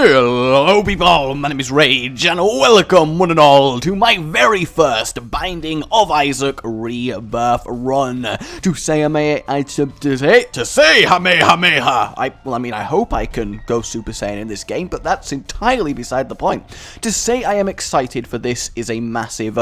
Hello people, my name is Rage, and welcome one and all to my very first Binding of Isaac Rebirth run. To say Hamehameha. I hope I can go Super Saiyan in this game, but that's entirely beside the point. To say I am excited for this is a massive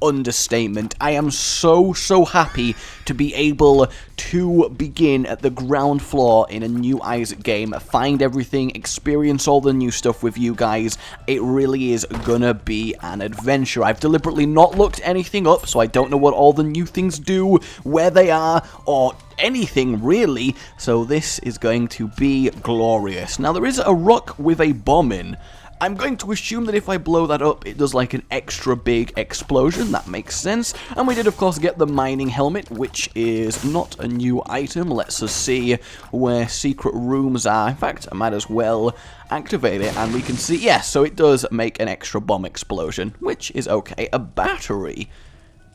understatement. I am so happy to be able to begin at the ground floor in a new Isaac game, find everything, experience all the new stuff with you guys. It really is gonna be an adventure. I've deliberately not looked anything up, so I don't know what all the new things do, where they are, or anything really, so this is going to be glorious. Now there is a rock with a bomb in. I'm going to assume that if I blow that up, it does like an extra big explosion. That makes sense. And we did, of course, get the mining helmet, which is not a new item. Let's us see where secret rooms are. In fact, I might as well activate it, and we can see, yes, so it does make an extra bomb explosion, which is okay. A battery.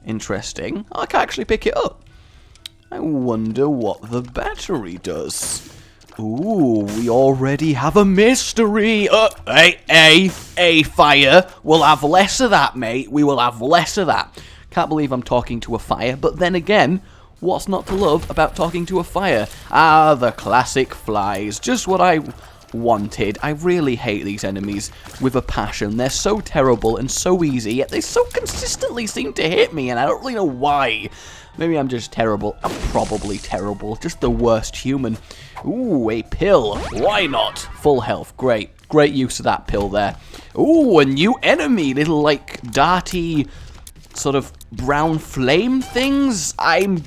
Interesting. I can actually pick it up. I wonder what the battery does. Ooh, we already have a mystery. Hey, fire. We'll have less of that, mate. We will have less of that. Can't believe I'm talking to a fire, but then again, what's not to love about talking to a fire? Ah, the classic flies. Just what I wanted. I really hate these enemies with a passion. They're so terrible and so easy, yet they so consistently seem to hit me, and I don't really know why. Maybe I'm just terrible. I'm probably terrible. Just the worst human. Ooh, a pill. Why not? Full health. Great. Great use of that pill there. Ooh, a new enemy. Little, like, darty, sort of brown flame things. I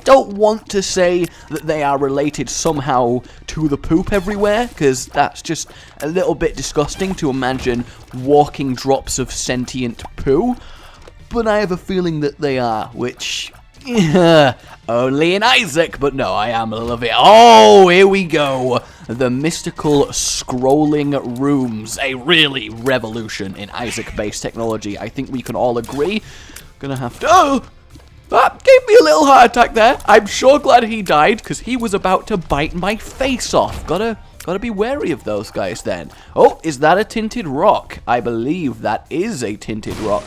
don't want to say that they are related somehow to the poop everywhere, because that's just a little bit disgusting to imagine walking drops of sentient poo. But I have a feeling that they are, which... only in Isaac, but no, I am love it. Oh, here we go. The mystical scrolling rooms. A really revolution in Isaac-based technology. I think we can all agree. Gonna have to... Oh! That gave me a little heart attack there. I'm sure glad he died, because he was about to bite my face off. Gotta be wary of those guys then. Oh, is that a tinted rock? I believe that is a tinted rock.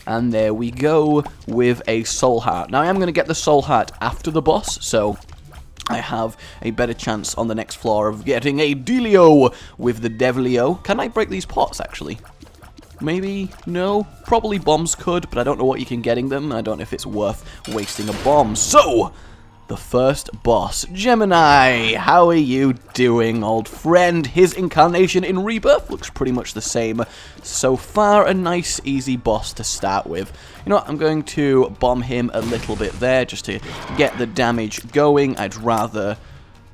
And there we go with a soul heart. Now I am going to get the soul heart after the boss, so I have a better chance on the next floor of getting a dealio with the devilio. Can I break these pots, actually? Maybe? No? Probably bombs could, but I don't know what you can get in them. I don't know if it's worth wasting a bomb. So, the first boss, Gemini. How are you doing, old friend? His incarnation in Rebirth looks pretty much the same so far. A nice, easy boss to start with. You know what? I'm going to bomb him a little bit there just to get the damage going. I'd rather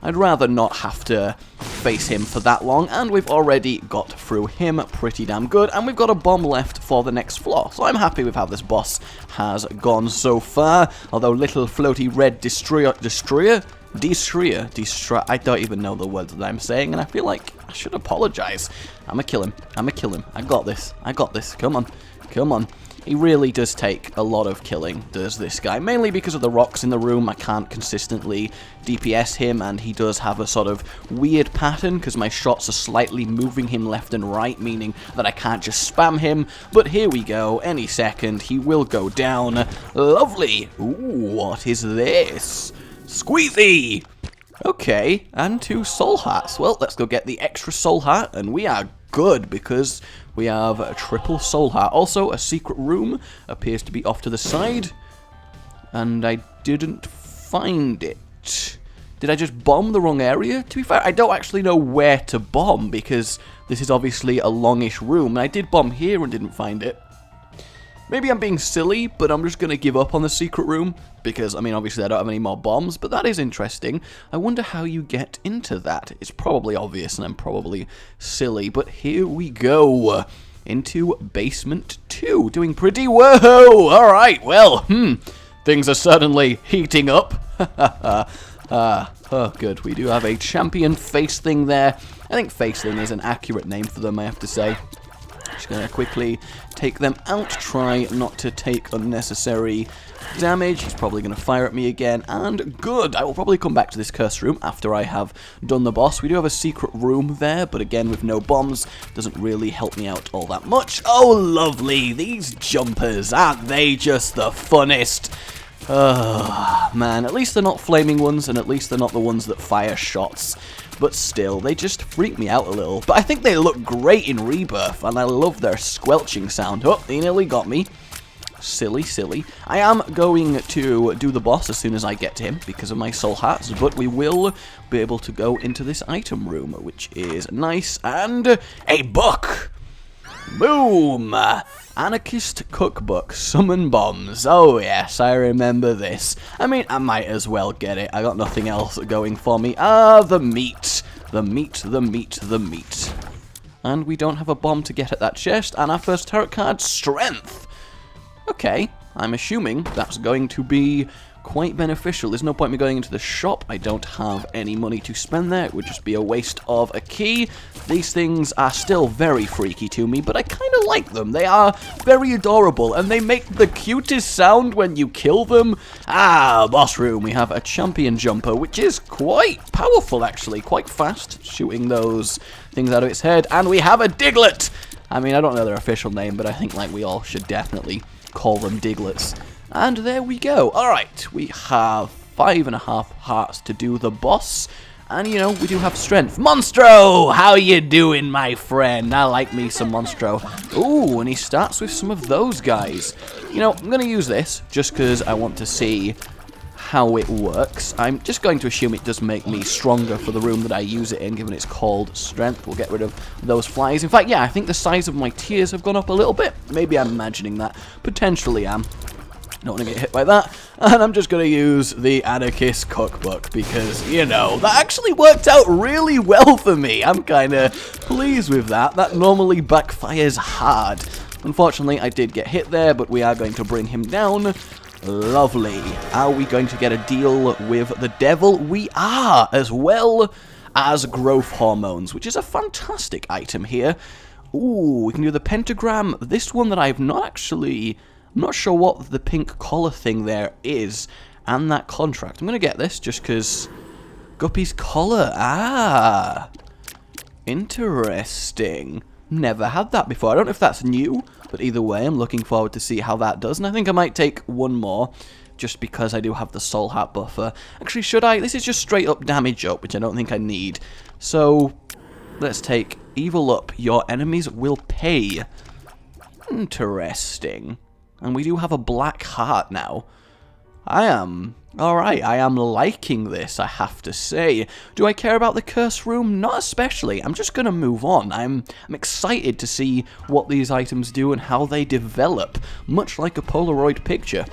not have to face him for that long, and we've already got through him pretty damn good, and we've got a bomb left for the next floor, so I'm happy with how this boss has gone so far, although little floaty red destroyer, I don't even know the words that I'm saying, and I feel like I should apologize. I'ma kill him, I got this, come on. He really does take a lot of killing, does this guy. Mainly because of the rocks in the room. I can't consistently DPS him, and he does have a sort of weird pattern because my shots are slightly moving him left and right, meaning that I can't just spam him. But here we go. Any second, he will go down. Lovely. Ooh, what is this? Squeezy! Okay, and 2 soul hearts. Well, let's go get the extra soul heart, and we are good because we have a triple soul heart. Also, a secret room appears to be off to the side, and I didn't find it. Did I just bomb the wrong area? To be fair, I don't actually know where to bomb because this is obviously a longish room, and I did bomb here and didn't find it. Maybe I'm being silly, but I'm just going to give up on the secret room, because, I mean, obviously I don't have any more bombs, but that is interesting. I wonder how you get into that. It's probably obvious, and I'm probably silly, but here we go. Into Basement 2, doing pretty whoa! Alright, well, things are certainly heating up. Oh, good, we do have a champion face thing there. I think face thing is an accurate name for them, I have to say. Just gonna quickly take them out, try not to take unnecessary damage. He's probably gonna fire at me again, and good! I will probably come back to this curse room after I have done the boss. We do have a secret room there, but again, with no bombs, doesn't really help me out all that much. Oh, lovely! These jumpers, aren't they just the funnest? Oh, man, at least they're not flaming ones, and at least they're not the ones that fire shots. But still, they just freak me out a little. But I think they look great in Rebirth, and I love their squelching sound. Oh, he nearly got me. Silly, silly. I am going to do the boss as soon as I get to him because of my soul hearts, but we will be able to go into this item room, which is nice, and a book! Boom! Anarchist Cookbook, Summon Bombs. Oh yes, I remember this. I mean, I might as well get it. I got nothing else going for me. Ah, the meat. The meat, the meat, the meat. And we don't have a bomb to get at that chest, and our first tarot card, Strength. Okay, I'm assuming that's going to be quite beneficial. There's no point in me going into the shop. I don't have any money to spend there. It would just be a waste of a key. These things are still very freaky to me, but I kind of like them. They are very adorable, and they make the cutest sound when you kill them. Ah, boss room. We have a champion jumper, which is quite powerful, actually. Quite fast, shooting those things out of its head. And we have a Diglett. I mean, I don't know their official name, but I think like we all should definitely call them Diglets. And there we go. Alright, we have 5.5 hearts to do the boss. And, you know, we do have strength. Monstro! How you doing, my friend? I like me some Monstro. Ooh, and he starts with some of those guys. You know, I'm going to use this just because I want to see how it works. I'm just going to assume it does make me stronger for the room that I use it in, given it's called strength. We'll get rid of those flies. In fact, yeah, I think the size of my tears have gone up a little bit. Maybe I'm imagining that. Potentially am. Don't want to get hit by that. And I'm just going to use the Anarchist Cookbook because, you know, that actually worked out really well for me. I'm kind of pleased with that. That normally backfires hard. Unfortunately, I did get hit there, but we are going to bring him down. Lovely. Are we going to get a deal with the devil? We are, as well as growth hormones, which is a fantastic item here. Ooh, we can do the pentagram. This one that I've not actually... I'm not sure what the pink collar thing there is, and that contract. I'm going to get this just because Guppy's collar. Ah, interesting. Never had that before. I don't know if that's new, but either way, I'm looking forward to see how that does. And I think I might take one more, just because I do have the soul heart buffer. Actually, should I? This is just straight up damage up, which I don't think I need. So, let's take evil up. Your enemies will pay. Interesting. And we do have a black heart now. Alright, I am liking this, I have to say. Do I care about the curse room? Not especially. I'm just going to move on. I'm excited to see what these items do and how they develop, much like a Polaroid picture.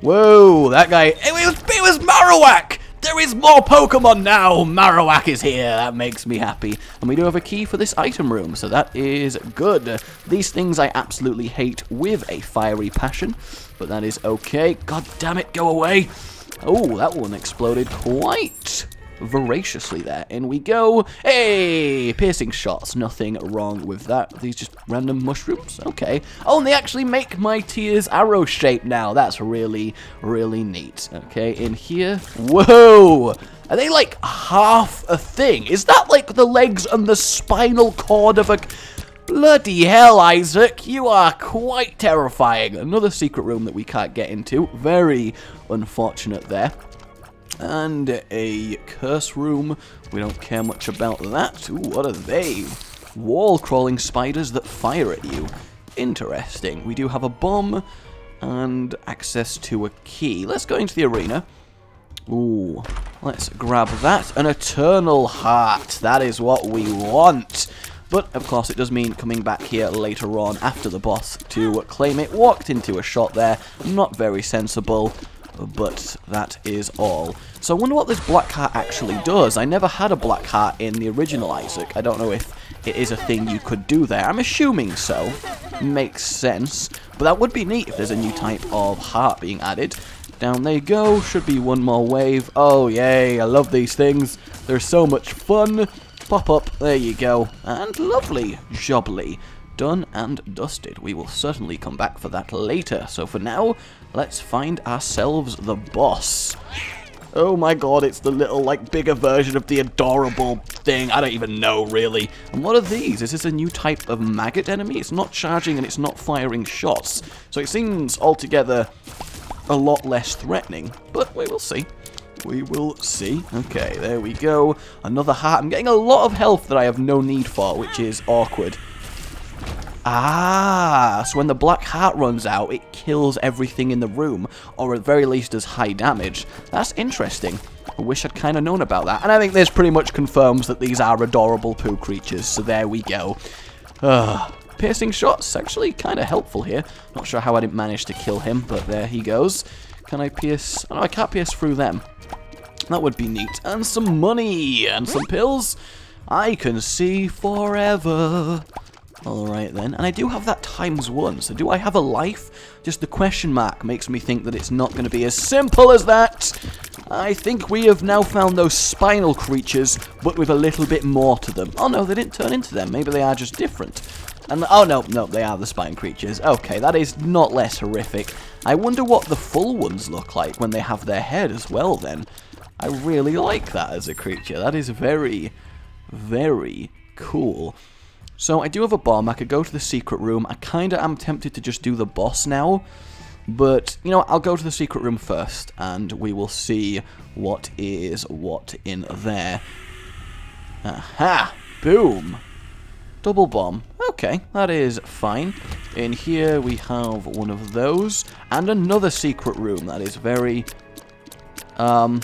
Whoa, that guy... It was Marowak! There is more Pokemon now! Marowak is here. That makes me happy. And we do have a key for this item room, so that is good. These things I absolutely hate with a fiery passion, but that is okay. God damn it, go away. Oh, that one exploded quite voraciously there. In we go. Hey, piercing shots. Nothing wrong with that. These just random mushrooms? Okay. Oh, and they actually make my tears arrow shaped now. That's really, really neat. Okay, in here. Whoa! Are they like half a thing? Is that like the legs and the spinal cord of a... Bloody hell, Isaac, you are quite terrifying. Another secret room that we can't get into. Very unfortunate there. And a curse room. We don't care much about that. Ooh, what are they? Wall-crawling spiders that fire at you. Interesting. We do have a bomb and access to a key. Let's go into the arena. Ooh, let's grab that. An eternal heart. That is what we want. But, of course, it does mean coming back here later on after the boss to claim it. Walked into a shot there. Not very sensible. But that is all. So I wonder what this black heart actually does. I never had a black heart in the original Isaac. I don't know if it is a thing you could do there. I'm assuming so. Makes sense. But that would be neat if there's a new type of heart being added. Down they go. Should be one more wave. Oh, yay. I love these things. They're so much fun. Pop up. There you go. And lovely. Jobly. done and dusted. We will certainly come back for that later. So for now, let's find ourselves the boss. Oh my god, it's the little, like, bigger version of the adorable thing. I don't even know, really. And what are these? Is this a new type of maggot enemy? It's not charging and it's not firing shots. So it seems altogether a lot less threatening. But we will see. We will see. Okay, there we go. Another heart. I'm getting a lot of health that I have no need for, which is awkward. Ah, so when the black heart runs out, it kills everything in the room, or at the very least does high damage. That's interesting. I wish I'd kind of known about that. And I think this pretty much confirms that these are adorable poo creatures, so there we go. Piercing shots, actually kind of helpful here. Not sure how I didn't manage to kill him, but there he goes. Can I pierce? Oh, no, I can't pierce through them. That would be neat. And some money, and some pills. I can see forever. Alright then, and I do have that ×1, so do I have a life? Just the question mark makes me think that it's not going to be as simple as that. I think we have now found those spinal creatures, but with a little bit more to them. Oh no, they didn't turn into them, maybe they are just different. And oh no, they are the spine creatures. Okay, that is not less horrific. I wonder what the full ones look like when they have their head as well then. I really like that as a creature. That is very, very cool. So I do have a bomb. I could go to the secret room. I kind of am tempted to just do the boss now. But, you know, I'll go to the secret room first. And we will see what is what in there. Aha! Boom! Double bomb. Okay, that is fine. In here we have one of those. And another secret room. That is very... I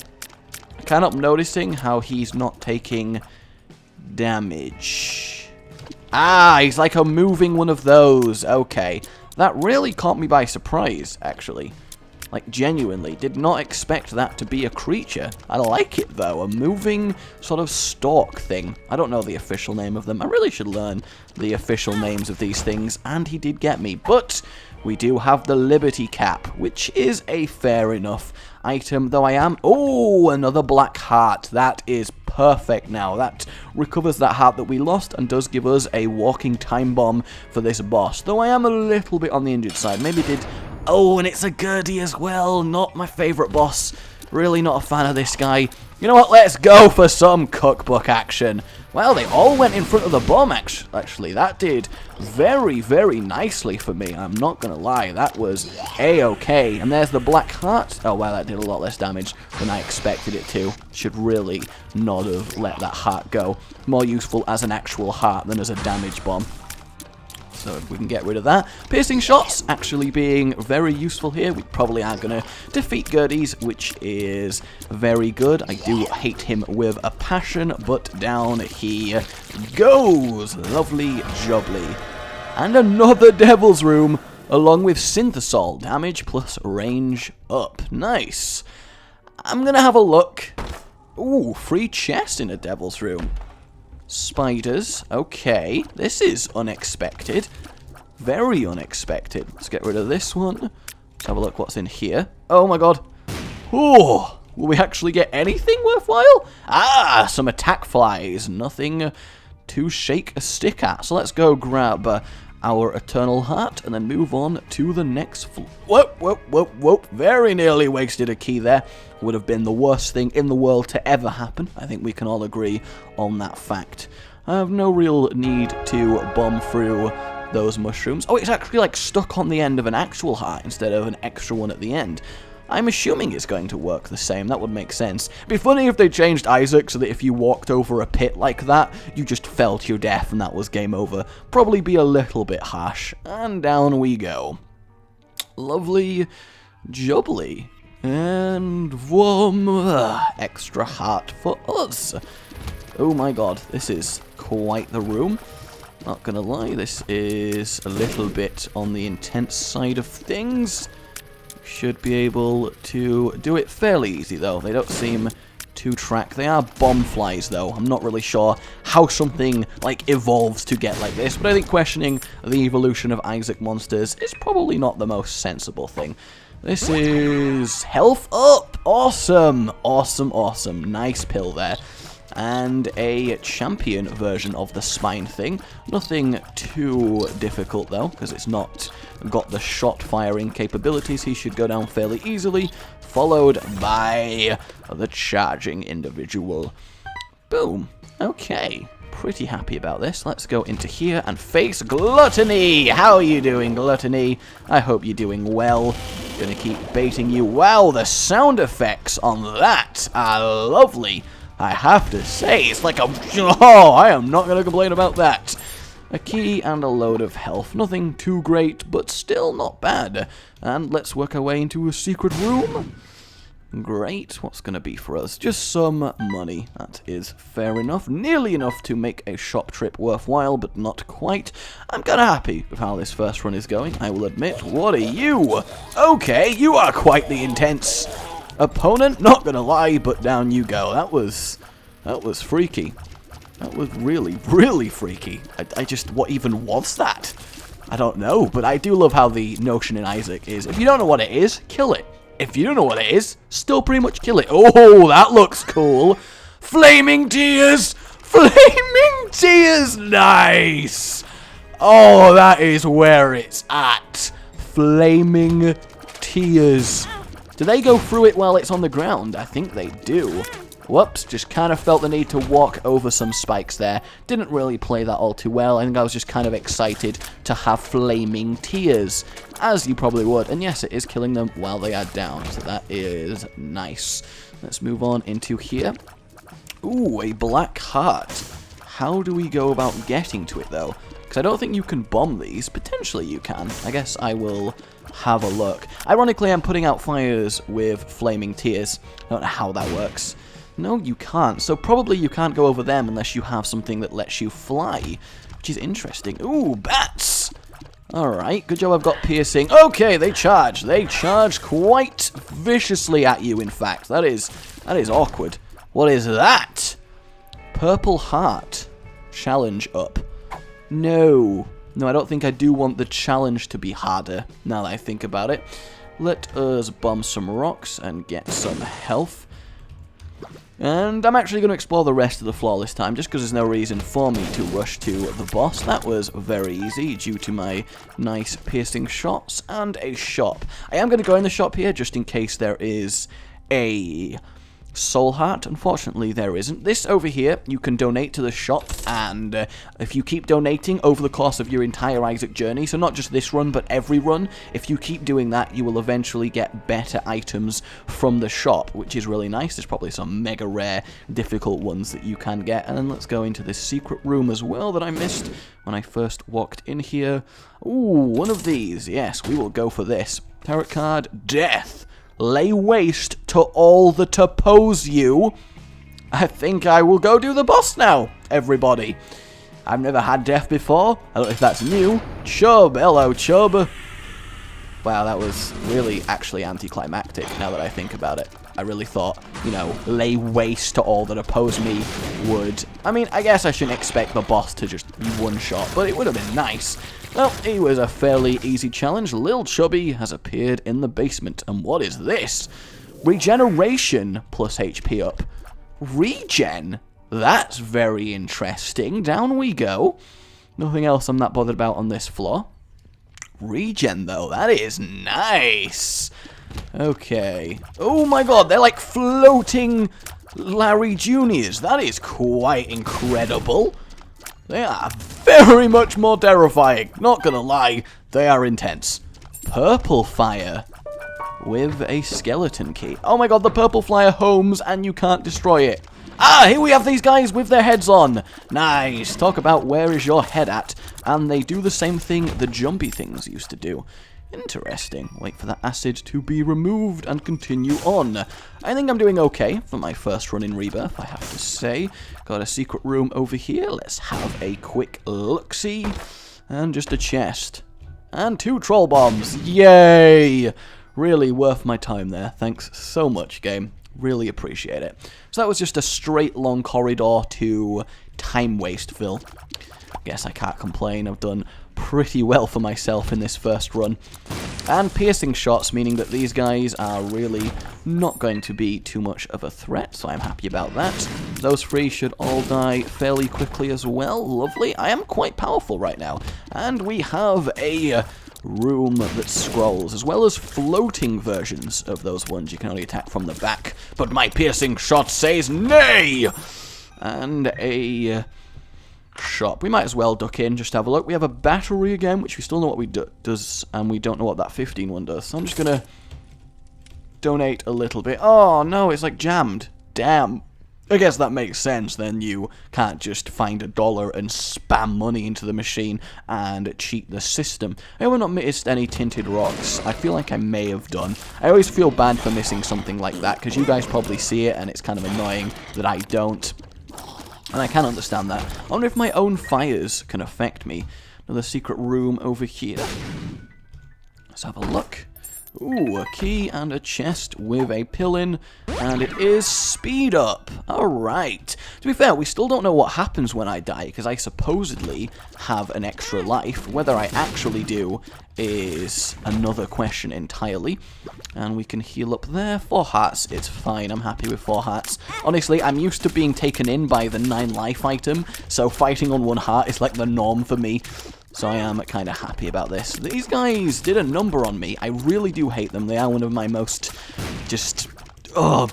can't help noticing how he's not taking damage. Ah, he's like a moving one of those. Okay. That really caught me by surprise, actually. Like, genuinely. Did not expect that to be a creature. I like it, though. A moving sort of stalk thing. I don't know the official name of them. I really should learn the official names of these things. And he did get me. But we do have the Liberty Cap, which is a fair enough item, though I am... Oh, another black heart. That is perfect now. That recovers that heart that we lost and does give us a walking time bomb for this boss. Though I am a little bit on the injured side. Maybe did... Oh, and it's a Gertie as well. Not my favourite boss. Really not a fan of this guy. You know what? Let's go for some cookbook action. Well, they all went in front of the bomb, actually. That did very, very nicely for me. I'm not going to lie. That was A-okay. And there's the black heart. Oh, wow, that did a lot less damage than I expected it to. Should really not have let that heart go. More useful as an actual heart than as a damage bomb. So if we can get rid of that. Piercing shots actually being very useful here. We probably are going to defeat Gertie's, which is very good. I do hate him with a passion, but down he goes. Lovely jubbly. And another Devil's Room, along with Synthesol. Damage plus range up. Nice. I'm going to have a look. Ooh, free chest in a Devil's Room. Spiders. Okay. This is unexpected. Very unexpected. Let's get rid of this one. Let's have a look what's in here. Oh my god. Ooh. Will we actually get anything worthwhile? Ah, some attack flies. Nothing to shake a stick at. So let's go grab our Eternal Heart and then move on to the next floor. Whoop, whoop, whoop, whoop. Very nearly wasted a key there. Would have been the worst thing in the world to ever happen. I think we can all agree on that fact. I have no real need to bomb through those mushrooms. Oh, it's actually like stuck on the end of an actual heart instead of an extra one at the end. I'm assuming it's going to work the same. That would make sense. It'd be funny if they changed Isaac so that if you walked over a pit like that, you just fell to your death and that was game over. Probably be a little bit harsh. And down we go. Lovely jubbly. And vroom, extra heart for us. Oh my god, this is quite the room. Not gonna lie, this is a little bit on the intense side of things. Should be able to do it fairly easy though. They don't seem to track. They are bomb flies though. I'm not really sure how something like evolves to get like this, but I think questioning the evolution of Isaac monsters is probably not the most sensible thing. This is health up. Awesome. Awesome, awesome. Nice pill there. and a champion version of the spine thing. Nothing too difficult though, because it's not got the shot firing capabilities. He should go down fairly easily, followed by the charging individual. Boom. Okay. Pretty happy about this. Let's go into here and face Gluttony. How are you doing, Gluttony? I hope you're doing well. Gonna keep baiting you. Wow, the sound effects on that are lovely. I have to say, it's like a... Oh, I am not gonna complain about that. A key and a load of health. Nothing too great, but still not bad. And let's work our way into a secret room. Great, what's going to be for us? Just some money. That is fair enough. Nearly enough to make a shop trip worthwhile, but not quite. I'm kind of happy with how this first run is going, I will admit. What are you? Okay, you are quite the intense opponent. Not going to lie, but down you go. That was freaky. That was really, really freaky. I just, what even was that? I don't know, but I do love how the notion in Isaac is, if you don't know what it is, kill it. If you don't know what it is, still pretty much kill it. Oh, that looks cool. Flaming tears! Flaming tears! Nice! Oh, that is where it's at. Flaming tears. Do they go through it while it's on the ground? I think they do. Whoops, just kind of felt the need to walk over some spikes there. Didn't really play that all too well. I think I was just kind of excited to have flaming tears, as you probably would. And yes, it is killing them while they are down, so that is nice. Let's move on into here. Ooh, a black heart. How do we go about getting to it, though? Because I don't think you can bomb these. Potentially you can. I guess I will have a look. Ironically, I'm putting out fires with flaming tears. I don't know how that works. No, you can't. So probably you can't go over them unless you have something that lets you fly, which is interesting. Ooh, bats! Alright, good job I've got piercing. Okay, they charge. They charge quite viciously at you, in fact. That is awkward. What is that? Purple heart. Challenge up. No. No, I don't think I do want the challenge to be harder, now that I think about it. Let us bomb some rocks and get some health. And I'm actually going to explore the rest of the floor this time, just because there's no reason for me to rush to the boss. That was very easy due to my nice piercing shots and a shop. I am going to go in the shop here just in case there is a soul heart. Unfortunately, there isn't. This over here, you can donate to the shop, and if you keep donating over the course of your entire Isaac journey, so not just this run, but every run, if you keep doing that, you will eventually get better items from the shop, which is really nice. There's probably some mega rare, difficult ones that you can get. And then let's go into this secret room as well that I missed when I first walked in here. Ooh, one of these. Yes, we will go for this. Tarot card, death. Lay waste to all that oppose you. I think I will go do the boss now, everybody. I've never had death before. I don't know if that's new. Chub, hello, Chub. Wow, that was really actually anticlimactic now that I think about it. I really thought, you know, lay waste to all that oppose me would... I mean, I guess I shouldn't expect the boss to just one-shot, but it would have been nice. Well, it was a fairly easy challenge. Lil Chubby has appeared in the basement. And what is this? Regeneration plus HP up. Regen? That's very interesting. Down we go. Nothing else I'm that bothered about on this floor. Regen, though. That is nice. Okay. Oh my god, they're like floating Larry Juniors. That is quite incredible. They are very much more terrifying. Not gonna lie, they are intense. Purple fire with a skeleton key. Oh my god, the purple fire homes and you can't destroy it. Ah, here we have these guys with their heads on. Nice. Talk about where is your head at. And they do the same thing the jumpy things used to do. Interesting. Wait for that acid to be removed and continue on. I think I'm doing okay for my first run in Rebirth, I have to say. Got a secret room over here. Let's have a quick look-see. And just a chest. And 2 troll bombs. Yay! Really worth my time there. Thanks so much, game. Really appreciate it. So that was just a straight long corridor to time waste-ville. Guess I can't complain. I've done pretty well for myself in this first run. And piercing shots, meaning that these guys are really not going to be too much of a threat, so I'm happy about that. Those three should all die fairly quickly as well. Lovely. I am quite powerful right now. And we have a room that scrolls, as well as floating versions of those ones you can only attack from the back. But my piercing shot says nay! And a shop. We might as well duck in, just have a look. We have a battery again, which we still know what we does, and we don't know what that 15 one does. So I'm just going to donate a little bit. Oh, no, it's like jammed. Damn. I guess that makes sense, then you can't just find $1 and spam money into the machine and cheat the system. I have not missed any tinted rocks. I feel like I may have done. I always feel bad for missing something like that, because you guys probably see it, and it's kind of annoying that I don't. And I can understand that. I wonder if my own fires can affect me. Another secret room over here. Let's have a look. Ooh, a key and a chest with a pill in, and it is speed up. Alright. To be fair, we still don't know what happens when I die, because I supposedly have an extra life. Whether I actually do is another question entirely. And we can heal up there. 4 hearts, it's fine. I'm happy with 4 hearts. Honestly, I'm used to being taken in by the 9 life item, so fighting on 1 heart is like the norm for me. So I am kind of happy about this. These guys did a number on me. I really do hate them. They are one of my most just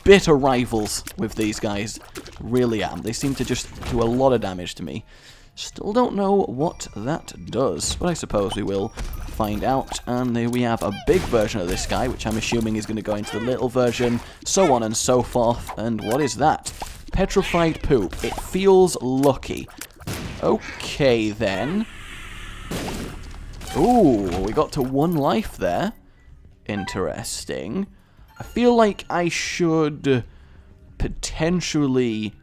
bitter rivals with these guys. Really am. They seem to just do a lot of damage to me. Still don't know what that does, but I suppose we will find out. And there we have a big version of this guy, which I'm assuming is going to go into the little version, so on and so forth. And what is that? Petrified poop. It feels lucky. Okay, then. Ooh, we got to 1 life there. Interesting. I feel like I should potentially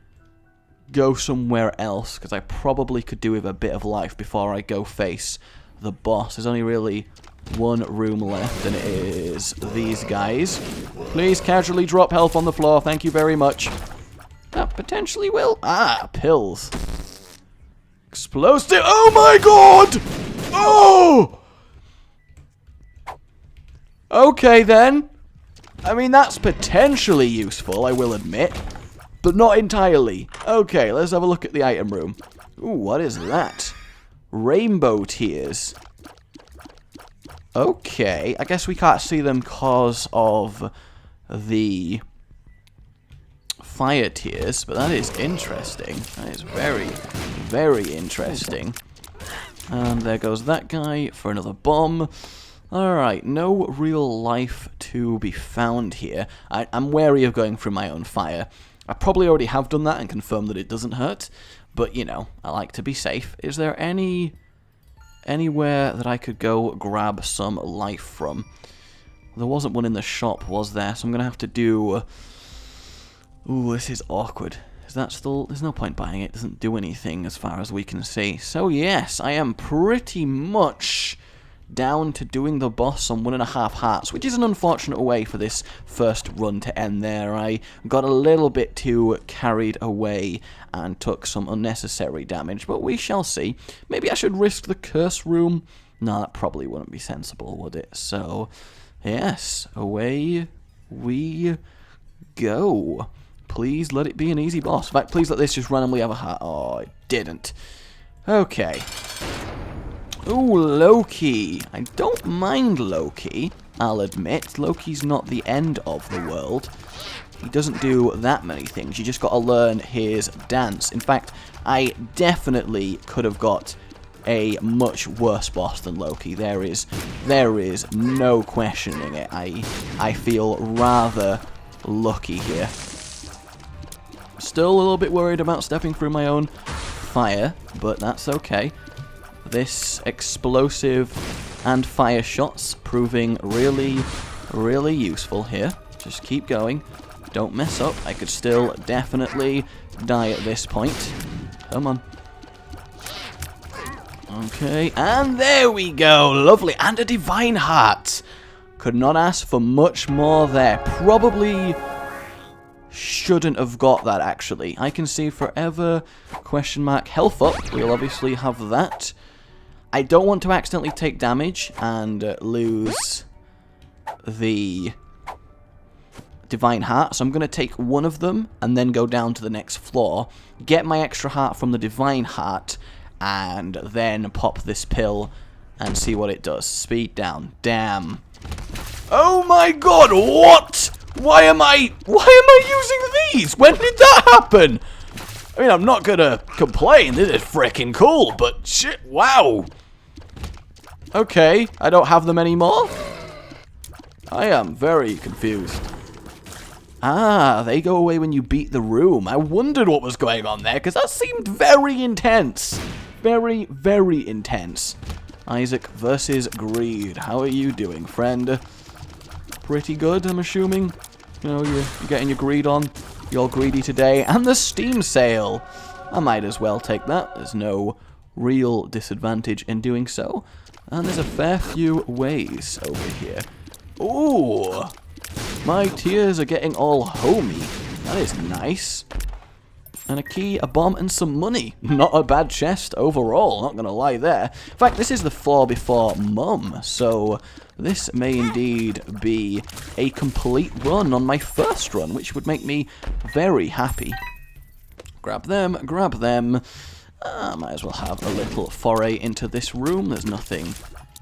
go somewhere else, because I probably could do with a bit of life before I go face the boss. There's only really 1 room left, and it is these guys. Please casually drop health on the floor. Thank you very much. That potentially will. Ah, pills. Explosive. Oh my god! Oh! Okay then. I mean, that's potentially useful, I will admit. But not entirely. Okay, let's have a look at the item room. Ooh, what is that? Rainbow tears. Okay, I guess we can't see them because of the fire tears, but that is interesting. That is very, very interesting. And there goes that guy for another bomb. Alright, no real life to be found here. I'm wary of going through my own fire. I probably already have done that and confirmed that it doesn't hurt, but, you know, I like to be safe. Is there anywhere that I could go grab some life from? There wasn't one in the shop, was there? So I'm going to have to do... Ooh, this is awkward. Is that still... There's no point buying it. It doesn't do anything as far as we can see. So, yes, I am pretty much down to doing the boss on 1.5 hearts, which is an unfortunate way for this first run to end there. I got a little bit too carried away and took some unnecessary damage, but we shall see. Maybe I should risk the curse room. No, that probably wouldn't be sensible, would it? So, yes, away we go. Please let it be an easy boss. In fact, please let this just randomly have a heart. Oh, it didn't. Okay. Ooh, Loki. I don't mind Loki, I'll admit. Loki's not the end of the world. He doesn't do that many things. You just got to learn his dance. In fact, I definitely could have got a much worse boss than Loki. There is no questioning it. I feel rather lucky here. Still a little bit worried about stepping through my own fire, but that's okay. This explosive and fire shots proving really, really useful here. Just keep going. Don't mess up. I could still definitely die at this point. Come on. Okay, and there we go. Lovely. And a divine heart. Could not ask for much more there. Probably shouldn't have got that, actually. I can see forever, question mark, health up. We'll obviously have that. I don't want to accidentally take damage and lose the divine heart, so I'm going to take one of them and then go down to the next floor, get my extra heart from the divine heart, and then pop this pill and see what it does. Speed down. Damn. Oh my god, what? Why am I using these? When did that happen? I mean, I'm not gonna complain, this is freaking cool, but shit, wow. Okay, I don't have them anymore? I am very confused. Ah, they go away when you beat the room. I wondered what was going on there, because that seemed very intense. Very, very intense. Isaac versus Greed. How are you doing, friend? Pretty good, I'm assuming. You know, you're getting your greed on. You're greedy today. And the Steam sale. I might as well take that. There's no real disadvantage in doing so. And there's a fair few ways over here. Ooh. My tears are getting all homey. That is nice. And a key, a bomb, and some money. Not a bad chest overall, not gonna lie there. In fact, this is the floor before Mum, so this may indeed be a complete run on my first run, which would make me very happy. Grab them, grab them. Might as well have a little foray into this room. There's nothing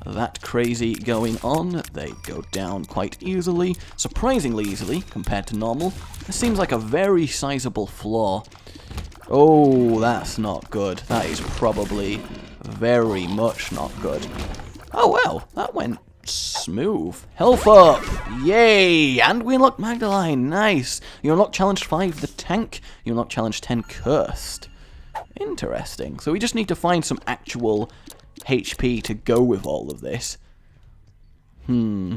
that crazy going on. They go down quite easily, surprisingly easily compared to normal. This seems like a very sizable floor. Oh, that's not good. That is probably very much not good. Oh well, that went smooth. Health up! Yay! And we unlock Magdalene. Nice. You unlock challenge 5, the tank. You unlock challenge 10, cursed. Interesting. So we just need to find some actual HP to go with all of this. Whew.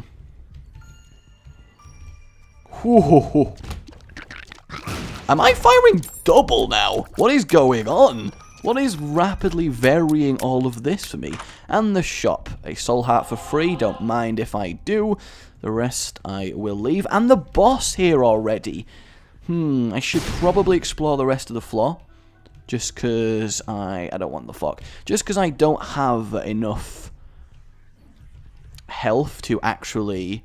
Am I firing double now? What is going on? What is rapidly varying all of this for me? And the shop. A soul heart for free. Don't mind if I do. The rest I will leave. And the boss here already. I should probably explore the rest of the floor. Just because I don't want the fuck. Just because I don't have enough health to actually...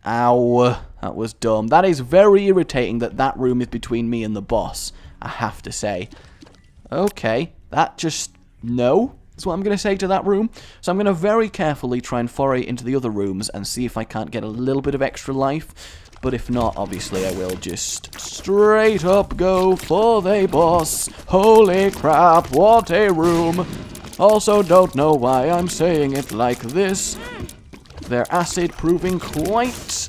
Ow, that was dumb. That is very irritating that that room is between me and the boss, I have to say. Okay, that just... No, that's what I'm going to say to that room. So I'm going to very carefully try and foray into the other rooms and see if I can't get a little bit of extra life. But if not, obviously I will just straight up go for the boss. Holy crap, what a room. Also, don't know why I'm saying it like this. Their acid proving quite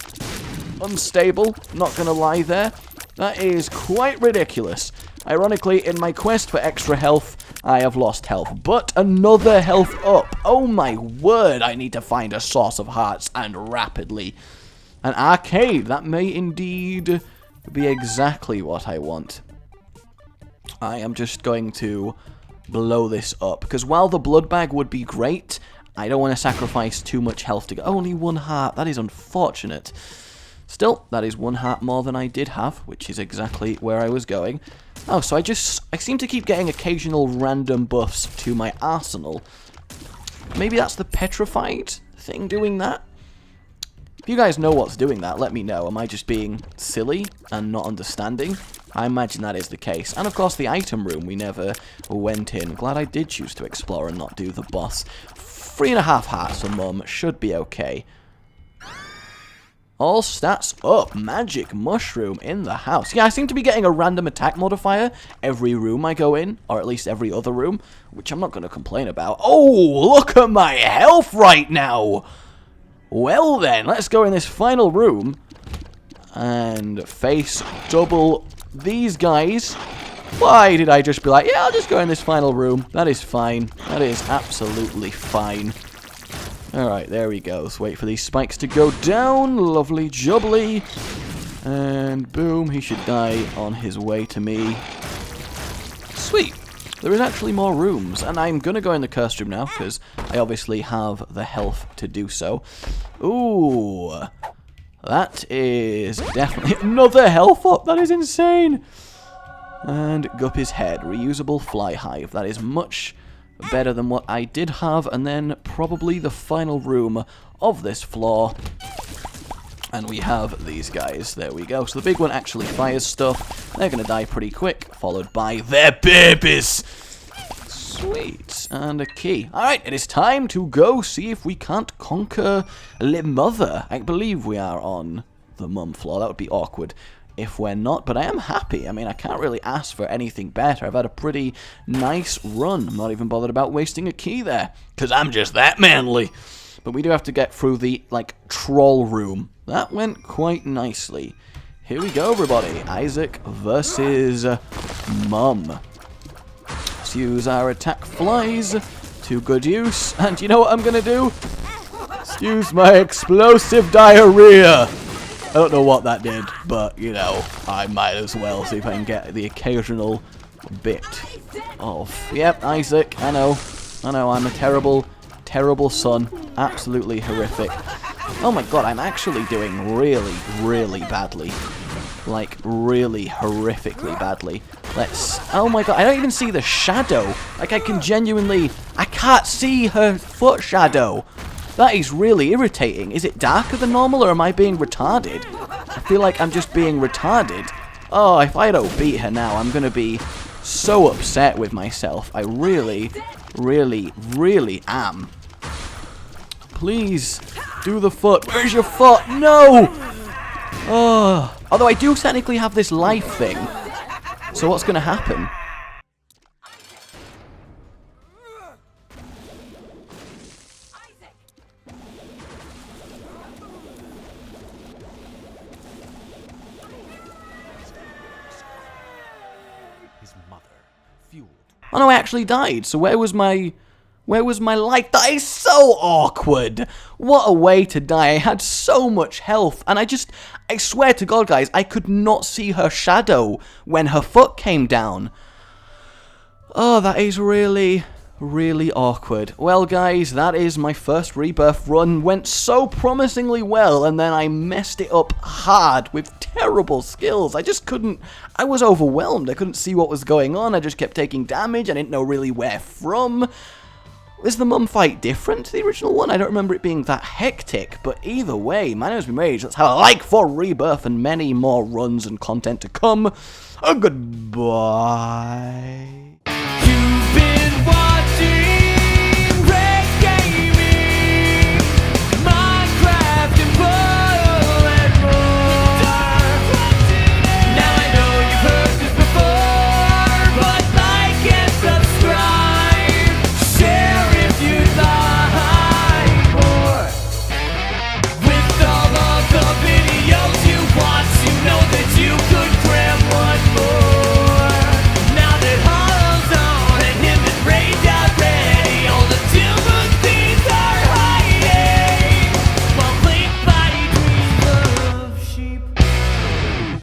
unstable, not gonna lie there. That is quite ridiculous. Ironically, in my quest for extra health, I have lost health, but another health up. Oh my word, I need to find a source of hearts, and rapidly. An arcade, that may indeed be exactly what I want. I am just going to blow this up, because while the blood bag would be great, I don't want to sacrifice too much health to go. Only one heart, that is unfortunate. Still, that is one heart more than I did have, which is exactly where I was going. Oh, so I seem to keep getting occasional random buffs to my arsenal. Maybe that's the petrified thing doing that? If you guys know what's doing that, let me know. Am I just being silly and not understanding? I imagine that is the case. And of course the item room we never went in. Glad I did choose to explore and not do the boss. 3.5 hearts for Mum should be okay. All stats up. Magic mushroom in the house. Yeah, I seem to be getting a random attack modifier every room I go in, or at least every other room, which I'm not going to complain about. Oh, look at my health right now. Well then, let's go in this final room and face double these guys. Why did I just be like, yeah, I'll just go in this final room. That is fine. That is absolutely fine. Alright, there we go. Let's wait for these spikes to go down. Lovely jubbly. And boom, he should die on his way to me. Sweet. There is actually more rooms. And I'm going to go in the cursed room now, because I obviously have the health to do so. Ooh. That is definitely another health up. That is insane. And Guppy's head. Reusable fly hive. That is much better than what I did have. And then probably the final room of this floor. And we have these guys. There we go. So the big one actually fires stuff. They're going to die pretty quick, followed by their babies. Sweet. And a key. Alright, it is time to go see if we can't conquer Le Mother. I believe we are on the mum floor. That would be awkward if we're not, but I am happy. I mean, I can't really ask for anything better. I've had a pretty nice run. I'm not even bothered about wasting a key there, because I'm just that manly. But we do have to get through the, like, troll room. That went quite nicely. Here we go, everybody. Isaac versus Mum. Let's use our attack flies to good use. And you know what I'm going to do? Use my explosive diarrhea. I don't know what that did, but, you know, I might as well see if I can get the occasional bit of... Yep, Isaac, I know, I'm a terrible son. Absolutely horrific. Oh my god, I'm actually doing really, really badly. Like, really horrifically badly. Let's... Oh my god, I don't even see the shadow. Like, I can genuinely... I can't see her foot shadow. That is really irritating. Is it darker than normal, or am I being retarded? I feel like I'm just being retarded. Oh, if I don't beat her now, I'm gonna be so upset with myself. I really, really, really am. Please, do the foot. Where's your foot? No! Oh. Although I do technically have this life thing. So what's gonna happen? Oh no, I actually died. So where was my life? That is so awkward. What a way to die. I had so much health, and I swear to God, guys, I could not see her shadow when her foot came down. Oh, that is really, really awkward. Well, guys, that is my first Rebirth run. Went so promisingly well, and then I messed it up hard with terrible skills. I just couldn't... I was overwhelmed. I couldn't see what was going on. I just kept taking damage. I didn't know really where from. Is the mum fight different to the original one? I don't remember it being that hectic, but either way, my name has been Rage. Let's have a like for Rebirth and many more runs and content to come. Goodbye.